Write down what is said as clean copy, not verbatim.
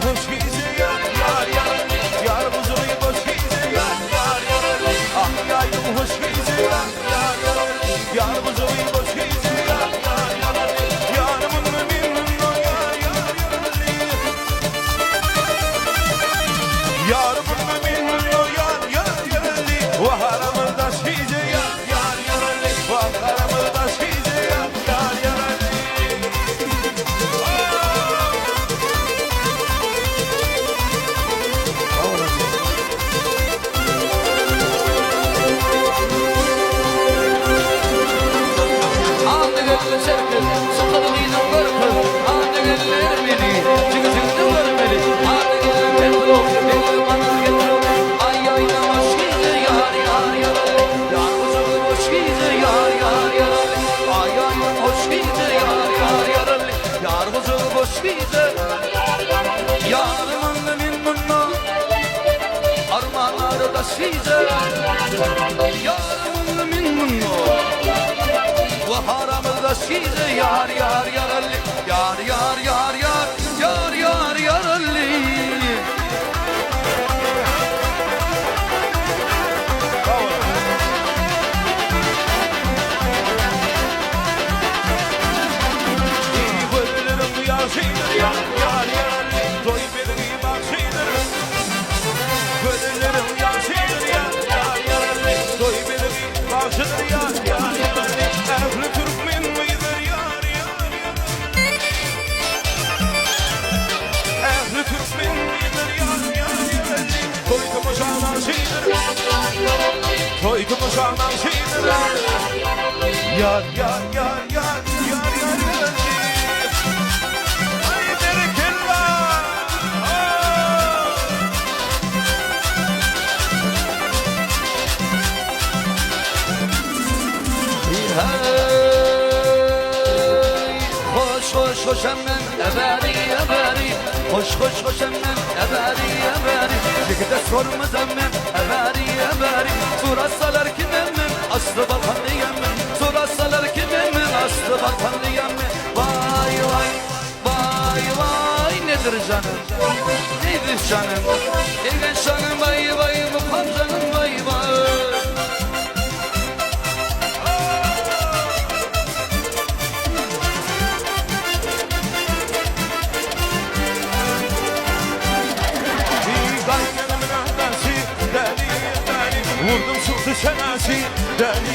hoş giyse yar yar yar. Yar buzuyu boş giyse yar yar yar. Ah yaydım hoş giyse yar yar yar. Yar buzuyu boş giyse yar yar yar. Yarımın memnun o yar yar yar. Yarımın memnun o yar yar yar. Vaharamı da giyse yar yar yar. Vaharamı da giyse yar yar yar. Yarımın minmunna armağanları da size. Yarımın minmunna ve haramı da size. Yar yar yar ali, yar yar yar yar, yar yar yar ali. Şeydir yar yar yar doy benim bak şeydir. Gönüllerim yar şeydir yar yar yar doy benim bak şeydir yar yar yar. Ehli Türkmen midir yar yar yar. Ehli Türkmen midir yar yar yar. Doy kımışanan şeydir. Doy kımışanan şeydir. Yar yar yar yar yar yar yar. Hoş hemen eberi eberi. Hoş hemen eberi eberi. Çekide sormaz hemen eberi eberi. Sorasalar kim hemen aslı Balkanlı yemen. Sorasalar kim hemen aslı Balkanlı yemen. Vay vay vay vay nedir canım? Nedir canım? Eğlen canım vay vay mukam canım vay vay. Vurdum çıktı çenesi, deli